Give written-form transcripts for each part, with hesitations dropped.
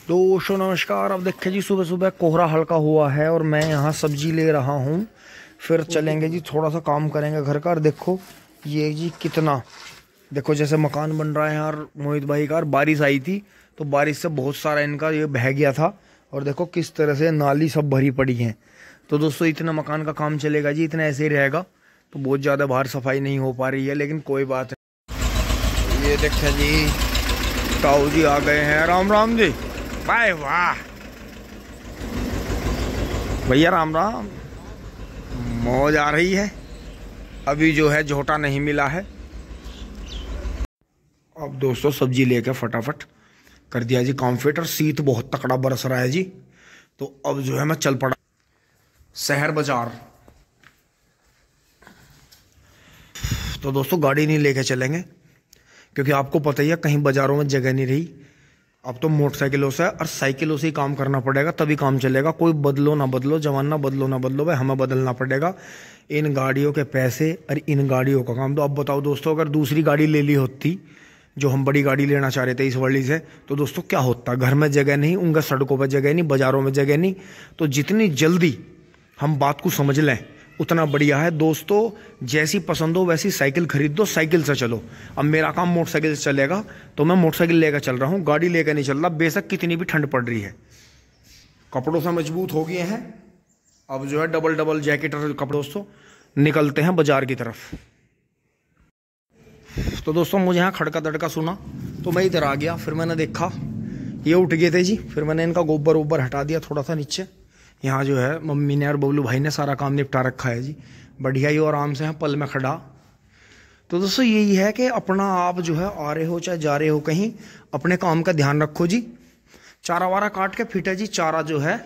दोस्तों नमस्कार। अब देखिए जी, सुबह सुबह कोहरा हल्का हुआ है और मैं यहाँ सब्जी ले रहा हूँ। फिर चलेंगे जी, थोड़ा सा काम करेंगे घर का। और देखो ये जी कितना, देखो जैसे मकान बन रहा है यार मोहित भाई का। बारिश आई थी तो बारिश से बहुत सारा इनका ये बह गया था और देखो किस तरह से नाली सब भरी पड़ी है। तो दोस्तों इतना मकान का काम चलेगा जी, इतना ऐसे ही रहेगा। तो बहुत ज़्यादा बाहर सफाई नहीं हो पा रही है, लेकिन कोई बात नहीं। ये देखें जी, ताऊ जी आ गए हैं। राम राम जी। वाह वाह भैया, राम राम। मौज आ रही है। अभी जो है झोटा नहीं मिला है। अब दोस्तों सब्जी लेके फटाफट कर दिया जी कॉम्फिट। और शीत बहुत तकड़ा बरस रहा है जी। तो अब जो है मैं चल पड़ा शहर बाजार। तो दोस्तों गाड़ी नहीं लेके चलेंगे, क्योंकि आपको पता ही है कहीं बाजारों में जगह नहीं रही। अब तो मोटरसाइकिलों से और साइकिलों से ही काम करना पड़ेगा, तभी काम चलेगा। कोई बदलो ना बदलो, जमाना बदलो ना बदलो, भाई हमें बदलना पड़ेगा। इन गाड़ियों के पैसे और इन गाड़ियों का काम। तो अब बताओ दोस्तों, अगर दूसरी गाड़ी ले ली होती, जो हम बड़ी गाड़ी लेना चाह रहे थे इस वर्ली से, तो दोस्तों क्या होता। घर में जगह नहीं, उनका सड़कों पर जगह नहीं, बाजारों में जगह नहीं। तो जितनी जल्दी हम बात को समझ लें उतना बढ़िया है दोस्तों। जैसी पसंद हो वैसी साइकिल खरीद दो, साइकिल से चलो। अब मेरा काम मोटरसाइकिल से चलेगा तो मैं मोटरसाइकिल लेकर चल रहा हूँ, गाड़ी लेकर नहीं चल रहा। बेशक कितनी भी ठंड पड़ रही है, कपड़ों से मजबूत हो गए हैं। अब जो है डबल डबल जैकेट और कपड़ों से निकलते हैं बाजार की तरफ। तो दोस्तों मुझे यहाँ खड़का दड़का सुना तो मैं इधर आ गया। फिर मैंने देखा ये उठ गए थे जी। फिर मैंने इनका गोबर वोबर हटा दिया थोड़ा सा नीचे। यहाँ जो है मम्मी ने और बबलू भाई ने सारा काम निपटा रखा है जी। बढ़िया ही और आराम से हैं पल में खड़ा। तो दोस्तों यही है कि अपना आप जो है आ रहे हो चाहे जा रहे हो कहीं, अपने काम का ध्यान रखो जी। चारा वारा काट के फिट है जी। चारा जो है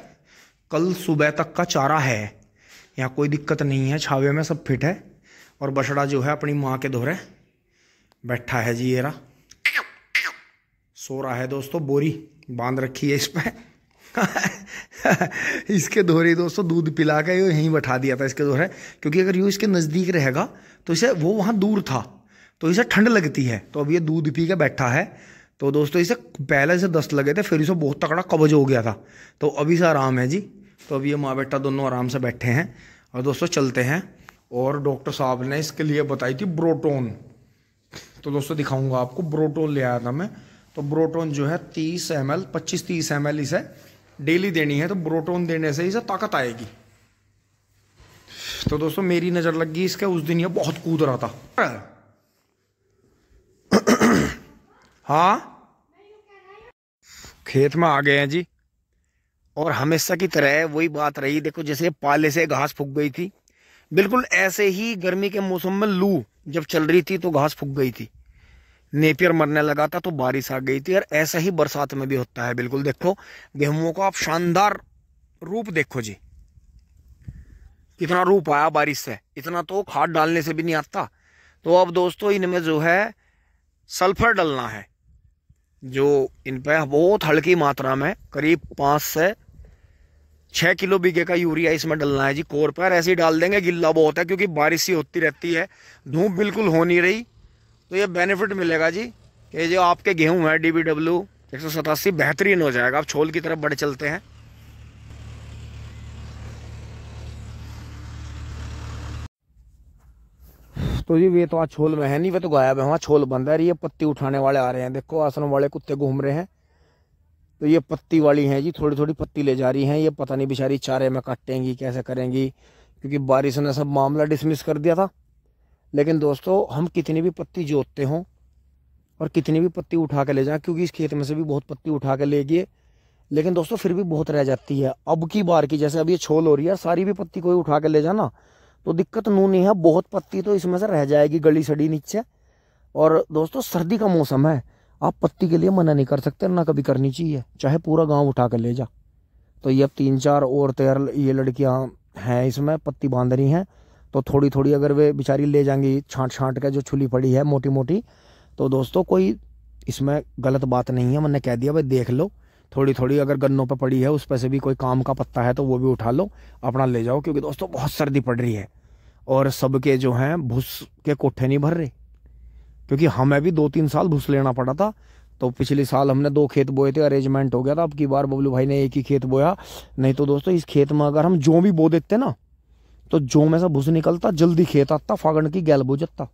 कल सुबह तक का चारा है, यहाँ कोई दिक्कत नहीं है। छावे में सब फिट है। और बछड़ा जो है अपनी माँ के दोहरे बैठा है जी। ये रहा सो रहा है दोस्तों। बोरी बांध रखी है इस पर इसके दोहरे दोस्तों दूध पिला के यहीं बैठा दिया था इसके दोहरे, क्योंकि अगर यूँ इसके नज़दीक रहेगा तो इसे, वो वहाँ दूर था तो इसे ठंड लगती है। तो अब ये दूध पी के बैठा है। तो दोस्तों इसे पहले से दस्त लगे थे, फिर इसे बहुत तकड़ा कब्ज हो गया था। तो अभी से आराम है जी। तो अब ये माँ बेटा दोनों आराम से बैठे हैं। और दोस्तों चलते हैं। और डॉक्टर साहब ने इसके लिए बताई थी ब्रोटोन। तो दोस्तों दिखाऊंगा आपको, ब्रोटोन ले आया था मैं। तो ब्रोटोन जो है 30 ml 25-30 ml इसे डेली देनी है। तो ब्रोटोन देने से इसे ताकत आएगी। तो दोस्तों मेरी नजर लग गई इसके, उस दिन ये बहुत कूद रहा था। हाँ खेत में आ गए हैं जी। और हमेशा की तरह वही बात रही। देखो जैसे पाले से घास फूक गई थी, बिल्कुल ऐसे ही गर्मी के मौसम में लू जब चल रही थी तो घास फूक गई थी, नेपियर मरने लगा था तो बारिश आ गई थी। और ऐसा ही बरसात में भी होता है बिल्कुल। देखो गेहूं को आप शानदार रूप देखो जी, कितना रूप आया बारिश से। इतना तो खाद डालने से भी नहीं आता। तो अब दोस्तों इनमें जो है सल्फर डलना है, जो इन पे बहुत हल्की मात्रा में करीब 5 से 6 किलो बीघे का यूरिया इसमें डलना है जी। कोर पर ऐसे ही डाल देंगे, गिल्ला बहुत है क्योंकि बारिश ही होती रहती है, धूप बिल्कुल हो नहीं रही। तो ये बेनिफिट मिलेगा जी कि जो आपके गेहूं है DBW 187 बेहतरीन हो जाएगा। आप छोल की तरफ बढ़ चलते हैं। तो जी वे तो आज छोल में है नहीं, वे तो गायब है। वहाँ छोल बंद है। ये पत्ती उठाने वाले आ रहे हैं, देखो आसन वाले कुत्ते घूम रहे हैं। तो ये पत्ती वाली हैं जी, थोड़ी थोड़ी पत्ती ले जा रही हैं। ये पता नहीं बेचारी चारे में काटेंगी कैसे करेंगी, क्योंकि बारिश ने सब मामला डिसमिस कर दिया था। लेकिन दोस्तों हम कितनी भी पत्ती जोतते हों और कितनी भी पत्ती उठा के ले जाएं, क्योंकि इस खेत में से भी बहुत पत्ती उठा के ले गए, लेकिन दोस्तों फिर भी बहुत रह जाती है। अब की बार की जैसे अब ये छोल हो रही है, सारी भी पत्ती कोई उठा के ले जाना तो दिक्कत नू नहीं है। बहुत पत्ती तो इसमें से रह जाएगी गली सड़ी नीचे। और दोस्तों सर्दी का मौसम है, आप पत्ती के लिए मना नहीं कर सकते, ना कभी करनी चाहिए, चाहे पूरा गाँव उठा कर ले जा। तो ये अब 3-4 औरतें ये लड़कियाँ हैं इसमें पत्ती बांध रही हैं। तो थोड़ी थोड़ी अगर वे बेचारी ले जाएंगी छांट छांट के, जो छुली पड़ी है मोटी मोटी, तो दोस्तों कोई इसमें गलत बात नहीं है। मैंने कह दिया भाई देख लो, थोड़ी थोड़ी अगर गन्नों पे पड़ी है उस पर से भी कोई काम का पत्ता है तो वो भी उठा लो, अपना ले जाओ। क्योंकि दोस्तों बहुत सर्दी पड़ रही है और सबके जो हैं भूस के कोठे नहीं भर रहे। क्योंकि हमें भी 2-3 साल भूस लेना पड़ा था, तो पिछले साल हमने 2 खेत बोए थे, अरेंजमेंट हो गया था। अब की बार बबलू भाई ने एक ही खेत बोया। नहीं तो दोस्तों इस खेत में अगर हम जौ भी बो देते ना तो जौ में से भूस निकलता, जल्दी खेत आता, फागण की गैल बो जाता।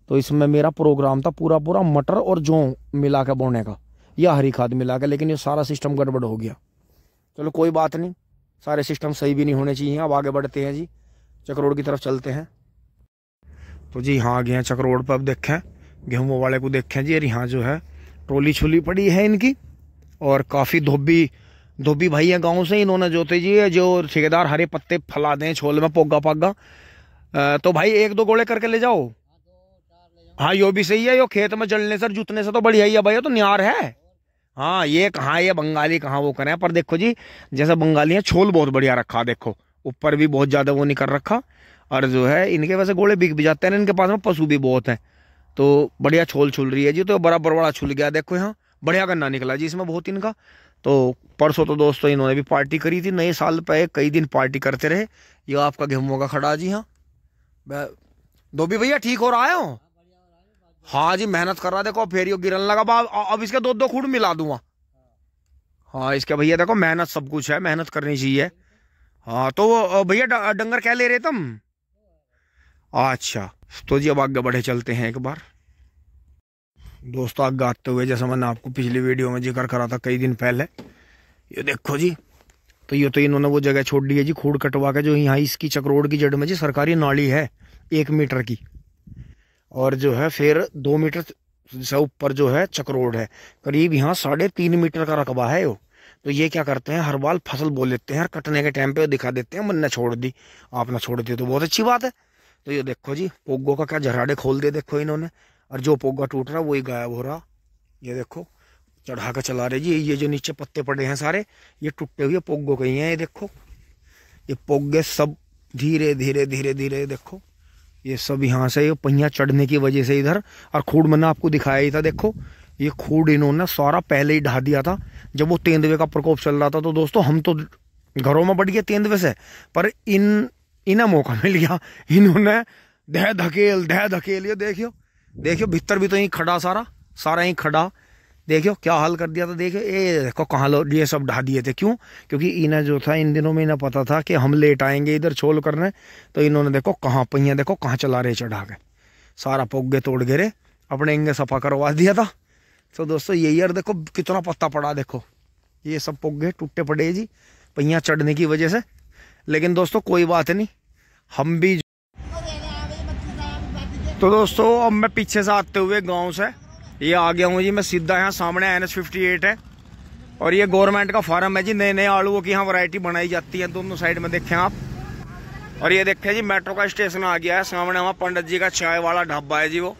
तो इसमें मेरा प्रोग्राम था पूरा पूरा मटर और जौ मिला के बोने का या हरी खाद मिला के, लेकिन ये सारा सिस्टम गड़बड़ हो गया। चलो कोई बात नहीं, सारे सिस्टम सही भी नहीं होने चाहिए। अब आगे बढ़ते हैं जी, चक्रोड़ की तरफ चलते हैं। तो जी हाँ आ गए हैं चक्रोड़ पर। अब देखें गेहूं वाले को, देखें जी। यहाँ जो है ट्रोली छुली पड़ी है इनकी, और काफ़ी धोबी भाई है गाँव से। इन्होंने जोते जी जो ठेकेदार हरे पत्ते फैला दें छोल में पोगा पागा, तो भाई 1-2 गोले करके ले जाओ। हाँ यो भी सही है, यो खेत में जलने से जुतने से तो बढ़िया ही है भाई, तो न्यार है। हाँ ये कहाँ, ये बंगाली कहाँ वो करें। पर देखो जी जैसे बंगाली है, छोल बहुत बढ़िया रखा, देखो ऊपर भी बहुत ज्यादा वो नहीं कर रखा। और जो है इनके वैसे गोले बिक भी जाते हैं, इनके पास में पशु भी बहुत है, तो बढ़िया छोल छुल रही है जी। तो बराबर बड़ा छुल गया, देखो यहाँ बढ़िया गन्ना निकला जी इसमें बहुत इनका। तो परसों तो दोस्तों इन्होंने भी पार्टी करी थी, नए साल पे कई दिन पार्टी करते रहे। ये आपका गेहूं का खड़ा जी। हाँ धोबी भैया ठीक हो रहा है। हाँ जी मेहनत कर रहा, देखो फिर यो गिरन लगा। अब इसके 2-2 खूड़ मिला दूंगा। हाँ इसके भैया देखो मेहनत सब कुछ है, मेहनत करनी चाहिए। हाँ तो भैया डंगर क्या ले रहे तुम? अच्छा तो जी अब आगे बढ़े चलते हैं एक बार दोस्तों। आगे आते हुए जैसा मैंने आपको पिछली वीडियो में जिक्र करा था कई दिन पहले, ये देखो जी। तो ये तो इन्होंने वो जगह छोड़ दी है जी खूड़ कटवा के, जो यहाँ इसकी चक्रोड़ की जड़ में जी सरकारी नाली है 1 मीटर की, और जो है फिर 2 मीटर से ऊपर जो है चक्रोड़ है। करीब यहाँ 3.5 मीटर का रकबा है वो। तो ये क्या करते हैं हर बार फसल बो लेते हैं, कटने के टाइम पे दिखा देते हैं मन छोड़ दी, आपने छोड़ दी तो बहुत अच्छी बात है। तो ये देखो जी पोगो का क्या झराड़े खोल दे देखो इन्होंने, और जो पोगा टूट रहा वही गायब हो रहा। ये देखो चढ़ा कर चला रहे जी। ये जो नीचे पत्ते पड़े हैं सारे ये टूटे हुए पोगो के ही हैं। ये देखो ये पोगे सब धीरे धीरे धीरे धीरे देखो ये सब यहाँ से ये पहिया चढ़ने की वजह से इधर। और खूड़ मैंने आपको दिखाया ही था, देखो ये खूड़ इन्होंने सारा पहले ही ढा दिया था जब वो तेंदुए का प्रकोप चल रहा था। तो दोस्तों हम तो घरों में बढ़ गए तेंदुए से, पर इन्हें मौका मिल गया, इन्होंने दह धकेल। ये देखियो भीतर भी तो यही खड़ा, सारा ही खड़ा। देखियो क्या हाल कर दिया था। देखियो ये देखो कहाँ लो ये सब ढा दिए थे। क्यों? क्योंकि इन्हें जो था इन दिनों में इन्हें पता था कि हम लेट आएंगे इधर छोल करने। तो इन्होंने देखो कहाँ पहिया देखो कहाँ चला रहे चढ़ा के, सारा पोगे तोड़ गिरे, अपने इंगे सफा करवा दिया था। तो दोस्तों यही यार देखो कितना पत्ता पड़ा, देखो ये सब पोगे टूटे पड़े जी पहिया चढ़ने की वजह से। लेकिन दोस्तों कोई बात नहीं, हम भी। तो दोस्तों अब मैं पीछे से आते हुए गांव से ये आ गया हूँ जी मैं सीधा। यहाँ सामने NH58 है और ये गवर्नमेंट का फार्म है जी। नए नए आलूओं की यहाँ वैरायटी बनाई जाती है, दोनों साइड में देखें आप। और ये देखें जी मेट्रो का स्टेशन आ गया है सामने, वहाँ पंडित जी का चाय वाला ढाबा है जी वो।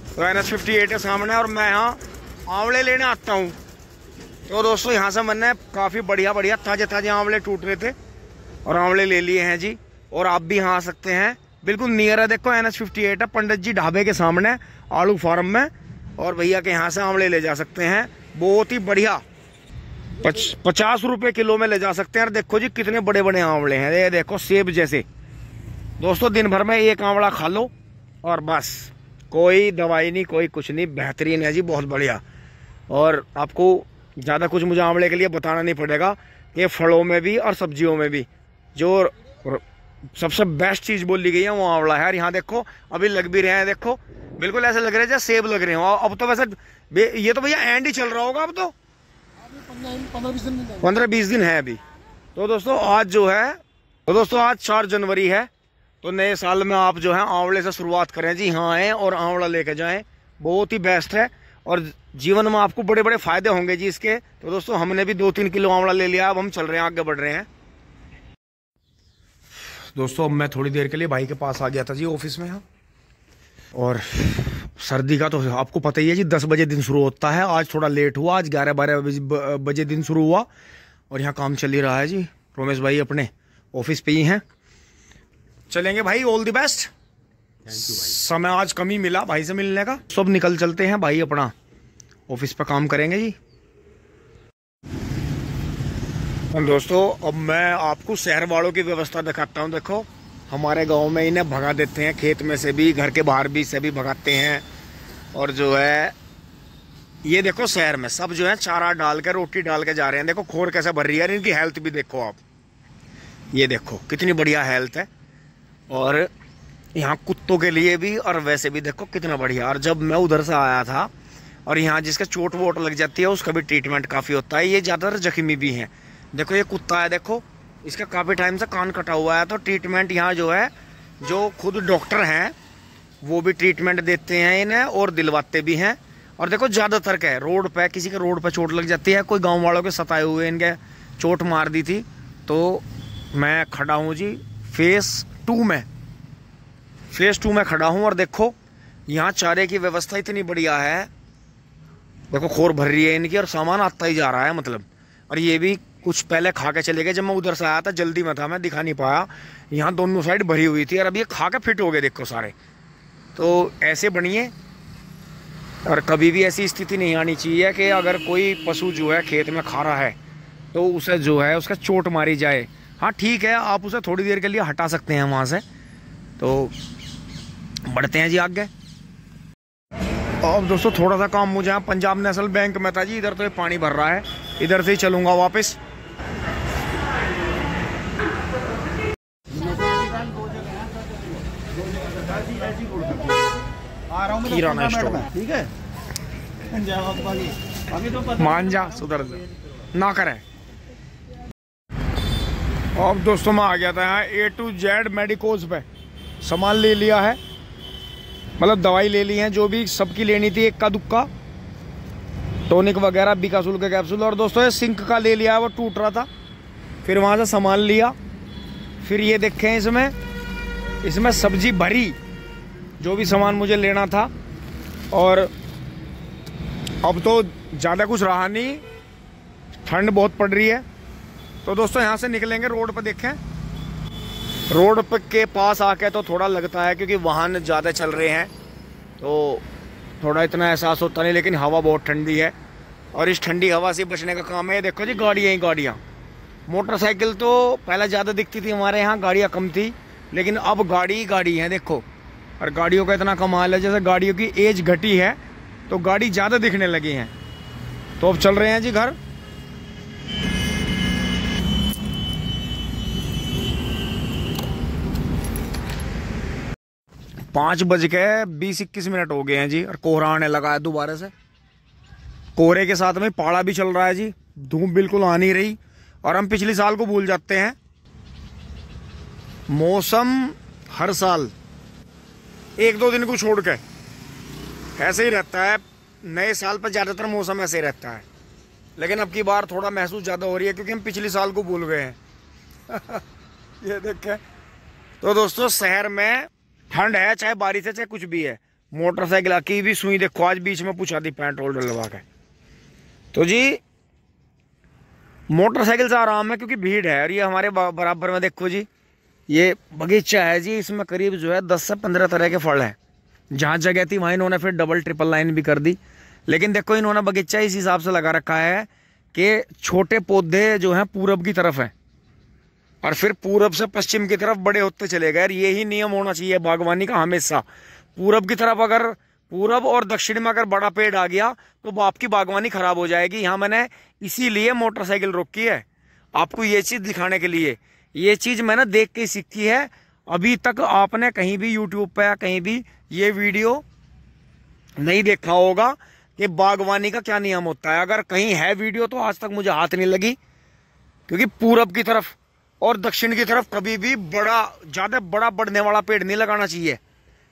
तो NH58 है सामने, और मैं यहाँ आंवले लेने आता हूँ। तो दोस्तों यहाँ से मैंने काफ़ी बढ़िया ताजे आंवले टूट रहे थे और आंवले ले लिए हैं जी। और आप भी यहाँ आ सकते हैं, बिल्कुल नियर है, देखो NH58 है पंडित जी ढाबे के सामने आलू फार्म में। और भैया के यहाँ से आंवले ले जा सकते हैं, बहुत ही बढ़िया 50 रुपए किलो में ले जा सकते हैं। और देखो जी कितने बड़े बड़े आंवले हैं, ये देखो सेब जैसे। दोस्तों दिन भर में एक आंवला खा लो और बस, कोई दवाई नहीं कोई कुछ नहीं, बेहतरीन है जी बहुत बढ़िया। और आपको ज़्यादा कुछ मुझे आंवले के लिए बताना नहीं पड़ेगा कि फलों में भी और सब्जियों में भी जो सबसे बेस्ट चीज़ बोली गई है वो आंवला है। यहाँ देखो अभी लग भी रहे हैं, देखो बिल्कुल ऐसे लग रहे हैं जैसे सेब लग रहे हो। अब तो वैसे ये तो भैया एंड ही चल रहा होगा, अब तो 15-20 दिन है अभी। तो दोस्तों आज 4 जनवरी है, तो नए साल में आप जो है आंवले से शुरुआत करें जी। हाँ आए और आंवला लेके जाएं, बहुत ही बेस्ट है और जीवन में आपको बड़े बड़े फायदे होंगे जी इसके। तो दोस्तों हमने भी 2-3 किलो आंवला ले लिया, अब हम चल रहे हैं आगे बढ़ रहे हैं। दोस्तों अब मैं थोड़ी देर के लिए भाई के पास आ गया था जी ऑफिस में यहाँ, और सर्दी का तो आपको पता ही है जी 10 बजे दिन शुरू होता है। आज थोड़ा लेट हुआ, आज 11-12 बजे दिन शुरू हुआ और यहाँ काम चल ही रहा है जी। रोमेश भाई अपने ऑफिस पे ही हैं, चलेंगे भाई, ऑल द बेस्ट। समय आज कम ही मिला भाई से मिलने का, सब निकल चलते हैं भाई अपना ऑफिस पर काम करेंगे जी। दोस्तों अब मैं आपको शहर वालों की व्यवस्था दिखाता हूँ। देखो हमारे गांव में इन्हें भगा देते हैं, खेत में से भी घर के बाहर भी से भी भगाते हैं, और जो है ये देखो शहर में सब जो है चारा डाल के रोटी डाल के जा रहे हैं। देखो खोर कैसे भर रही है, इनकी हेल्थ भी देखो आप। ये देखो कितनी बढ़िया हेल्थ है। और यहाँ कुत्तों के लिए भी और वैसे भी देखो कितना बढ़िया। और जब मैं उधर से आया था, और यहाँ जिसका चोट वोट लग जाती है उसका भी ट्रीटमेंट काफ़ी होता है। ये ज़्यादातर जख्मी भी हैं। देखो ये कुत्ता है, देखो इसका काफ़ी टाइम से कान कटा हुआ है। तो ट्रीटमेंट यहाँ जो है, जो खुद डॉक्टर हैं वो भी ट्रीटमेंट देते हैं इन्हें और दिलवाते भी हैं। और देखो ज़्यादातर क्या है, रोड पे किसी के रोड पे चोट लग जाती है, कोई गांव वालों के सताए हुए इनके चोट मार दी थी। तो मैं खड़ा हूँ जी फेज़ 2 में, फेज़ 2 में खड़ा हूँ। और देखो यहाँ चारे की व्यवस्था इतनी बढ़िया है। देखो खोर भर रही है इनकी और सामान आता ही जा रहा है मतलब। और ये भी कुछ पहले खा के चले गए। जब मैं उधर से आया था जल्दी में था, मैं दिखा नहीं पाया। यहाँ दोनों साइड भरी हुई थी और अब ये खा के फिट हो गए देखो सारे। तो ऐसे बनिए, और कभी भी ऐसी स्थिति नहीं आनी चाहिए कि अगर कोई पशु जो है खेत में खा रहा है तो उसे जो है उसका चोट मारी जाए। हाँ ठीक है, आप उसे थोड़ी देर के लिए हटा सकते हैं वहाँ से। तो बढ़ते हैं जी आगे। अब दोस्तों थोड़ा सा काम मुझे यहाँ पंजाब नेशनल बैंक में था जी। इधर तो ये पानी भर रहा है, इधर से ही चलूँगा वापस। किराना स्टोर, ठीक है, मान जा सुधर ना करे। अब दोस्तों मैं आ गया था यहाँ A to Z मेडिकोज पे। सामान ले लिया है, मतलब दवाई ले ली है जो भी सबकी लेनी थी, इक्का दुक्का, टॉनिक वगैरह, बिकासुल के कैप्सूल। और दोस्तों ये सिंक का ले लिया है, वो टूट रहा था। फिर वहाँ से सामान लिया। फिर ये देखें इसमें सब्जी भरी, जो भी सामान मुझे लेना था। और अब तो ज़्यादा कुछ रहा नहीं, ठंड बहुत पड़ रही है। तो दोस्तों यहाँ से निकलेंगे, रोड पर देखें, रोड पर के पास आके तो थोड़ा लगता है क्योंकि वाहन ज़्यादा चल रहे हैं तो थोड़ा इतना एहसास होता नहीं, लेकिन हवा बहुत ठंडी है और इस ठंडी हवा से बचने का काम है। देखो जी गाड़ियाँ ही गाड़ियाँ। मोटरसाइकिल तो पहले ज़्यादा दिखती थी हमारे यहाँ, गाड़ियाँ कम थी, लेकिन अब गाड़ी ही गाड़ी है देखो। और गाड़ियों का इतना कमाल है, जैसे गाड़ियों की एज घटी है तो गाड़ी ज़्यादा दिखने लगी हैं। तो अब चल रहे हैं जी घर। पाँच बज के 20-21 मिनट हो गए हैं जी, और कोहरा आने लगा है दोबारा से। कोहरे के साथ में पाला भी चल रहा है जी, धूप बिल्कुल आ नहीं रही। और हम पिछले साल को भूल जाते हैं। मौसम हर साल 1-2 दिन को छोड़ के ऐसे ही रहता है। नए साल पर ज़्यादातर मौसम ऐसे ही रहता है, लेकिन अब की बार थोड़ा महसूस ज़्यादा हो रही है क्योंकि हम पिछले साल को भूल गए हैं। ये देखें। तो दोस्तों शहर में ठंड है, चाहे बारिश है चाहे कुछ भी है। मोटरसाइकिल की भी सुई देखो, आज बीच में पूछा थी पेट्रोल डलवा के। तो जी मोटरसाइकिल से आराम है क्योंकि भीड़ है। और ये हमारे बराबर में देखो जी, ये बगीचा है जी, इसमें करीब जो है 10 से 15 तरह के फल हैं। जहाँ जगह थी वहाँ इन्होंने फिर डबल ट्रिपल लाइन भी कर दी। लेकिन देखो इन्होंने बगीचा इस हिसाब से लगा रखा है कि छोटे पौधे जो हैं पूरब की तरफ हैं और फिर पूरब से पश्चिम की तरफ बड़े होते चले गए। यही नियम होना चाहिए बागवानी का हमेशा। पूरब की तरफ अगर पूरब और दक्षिण में अगर बड़ा पेड़ आ गया तो आपकी बागवानी खराब हो जाएगी। यहाँ मैंने इसीलिए मोटरसाइकिल रोकी है, आपको ये चीज़ दिखाने के लिए। ये चीज़ मैंने देख के सीखी है। अभी तक आपने कहीं भी यूट्यूब पे या कहीं भी ये वीडियो नहीं देखा होगा कि बागवानी का क्या नियम होता है। अगर कहीं है वीडियो तो आज तक मुझे हाथ नहीं लगी, क्योंकि पूरब की तरफ और दक्षिण की तरफ कभी भी ज़्यादा बड़ा बढ़ने वाला पेड़ नहीं लगाना चाहिए।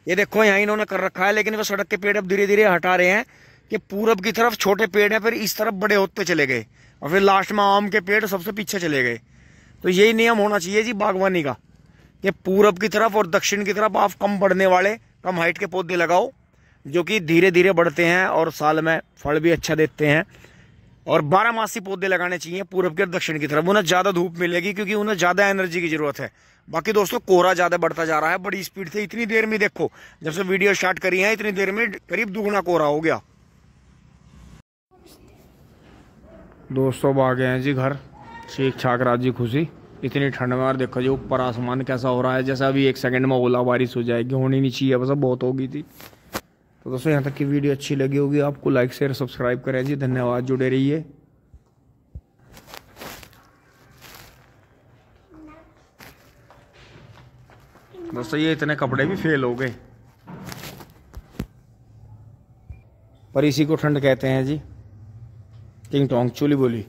ये देखो यहाँ इन्होंने कर रखा है, लेकिन वो सड़क के पेड़ अब धीरे धीरे हटा रहे हैं कि पूरब की तरफ छोटे पेड़ हैं, फिर इस तरफ बड़े होते चले गए और फिर लास्ट में आम के पेड़ सबसे पीछे चले गए। तो यही नियम होना चाहिए जी बागवानी का कि पूरब की तरफ और दक्षिण की तरफ आप कम बढ़ने वाले, कम हाइट के पौधे लगाओ जो कि धीरे धीरे बढ़ते हैं और साल में फल भी अच्छा देते हैं। और 12 पौधे लगाने चाहिए पूरब के और दक्षिण की तरफ, उन्हें ज़्यादा धूप मिलेगी क्योंकि उन्हें ज़्यादा एनर्जी की ज़रूरत है। बाकी दोस्तों कोहरा ज़्यादा बढ़ता जा रहा है बड़ी स्पीड से। इतनी देर में देखो, जब से वीडियो स्टार्ट करी है इतनी देर में करीब दुगुना कोहरा हो गया। दोस्तों अब आ गए हैं जी घर, ठीक ठाक राजी खुशी। इतनी ठंड में, और देखो जी ऊपर आसमान कैसा हो रहा है, जैसा अभी 1 सेकंड में ओला बारिश हो जाएगी। होनी नहीं चाहिए, बस बहुत हो गई थी। तो दोस्तों यहाँ तक की वीडियो अच्छी लगी होगी आपको, लाइक शेयर सब्सक्राइब करें जी। धन्यवाद, जुड़े रहिए। दोस्तों ये इतने कपड़े भी फेल हो गए, पर इसी को ठंड कहते हैं जी। किंग टोंग चोली बोली।